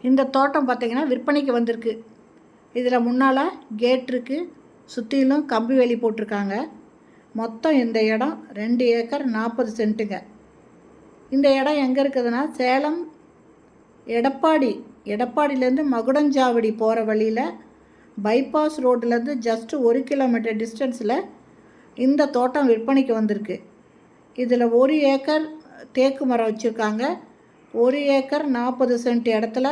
இந்த தோட்டம் பார்த்திங்கன்னா விற்பனைக்கு வந்திருக்கு. இதில் முன்னால் கேட் இருக்குது, சுற்றிலும் கம்பி வேலி போட்டிருக்காங்க. மொத்தம் இந்த இடம் 2 ஏக்கர் 40 சென்ட்டுங்க. இந்த இடம் எங்கே இருக்குதுன்னா சேலம் எடப்பாடியிலேருந்து மகுடஞ்சாவடி போகிற வழியில் பைபாஸ் ரோட்லேருந்து ஜஸ்ட்டு 1 கிலோமீட்டர் டிஸ்டன்ஸில் இந்த தோட்டம் விற்பனைக்கு வந்திருக்கு. இதில் 1 ஏக்கர் தேக்கு மரம் வச்சுருக்காங்க. 1 ஏக்கர் 40 சென்ட் இடத்துல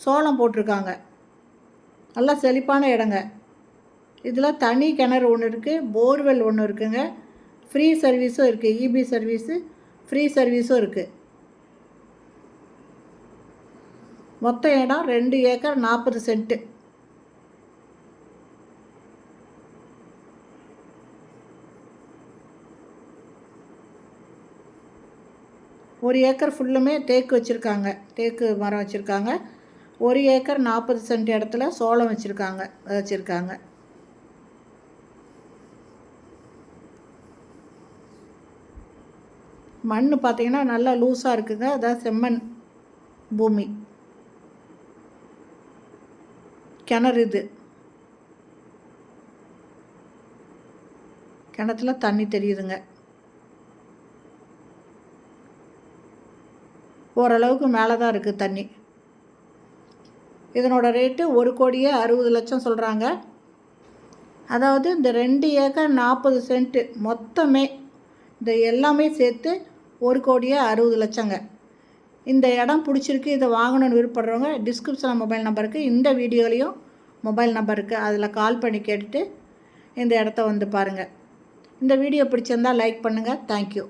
சோளம் போட்டிருக்காங்க. நல்லா செழிப்பான இடங்க. இதில் தனி கிணறு ஒன்று இருக்குது, போர்வெல் ஒன்று இருக்குங்க. ஃப்ரீ சர்வீஸும் இருக்குது, இபி சர்வீஸு ஃப்ரீ சர்வீஸும் இருக்குது. மொத்த இடம் 2 ஏக்கர் 40 சென்ட்டு. ஒரு ஏக்கர் ஃபுல்லுமே தேக்கு வச்சுருக்காங்க, தேக்கு மரம் வச்சுருக்காங்க. 1 ஏக்கர் 40 சென்ட் இடத்துல சோளம் வச்சுருக்காங்க. மண் பார்த்திங்கன்னா நல்லா லூஸாக இருக்குங்க. அதான் செம்மண் பூமி. கிணறு இது. கிணத்துல தண்ணி தெரியுதுங்க. ஓரளவுக்கு மேலே தான் இருக்குது தண்ணி. இதனோட ரேட்டு 1,60,00,000 சொல்கிறாங்க. அதாவது இந்த 2 ஏக்கர் 40 சென்ட்டு மொத்தமே இந்த எல்லாமே சேர்த்து 1,60,00,000ங்க. இந்த இடம் பிடிச்சிருக்கு, இதை வாங்கணும்னு விருப்பப்படுறவங்க டிஸ்கிரிப்ஷனில் மொபைல் நம்பருக்கு, இந்த வீடியோலையும் மொபைல் நம்பர் இருக்குது, அதில் கால் பண்ணி கேட்டுட்டு இந்த இடத்த வந்து பாருங்கள். இந்த வீடியோ பிடிச்சிருந்தால் லைக் பண்ணுங்கள். தேங்க்யூ.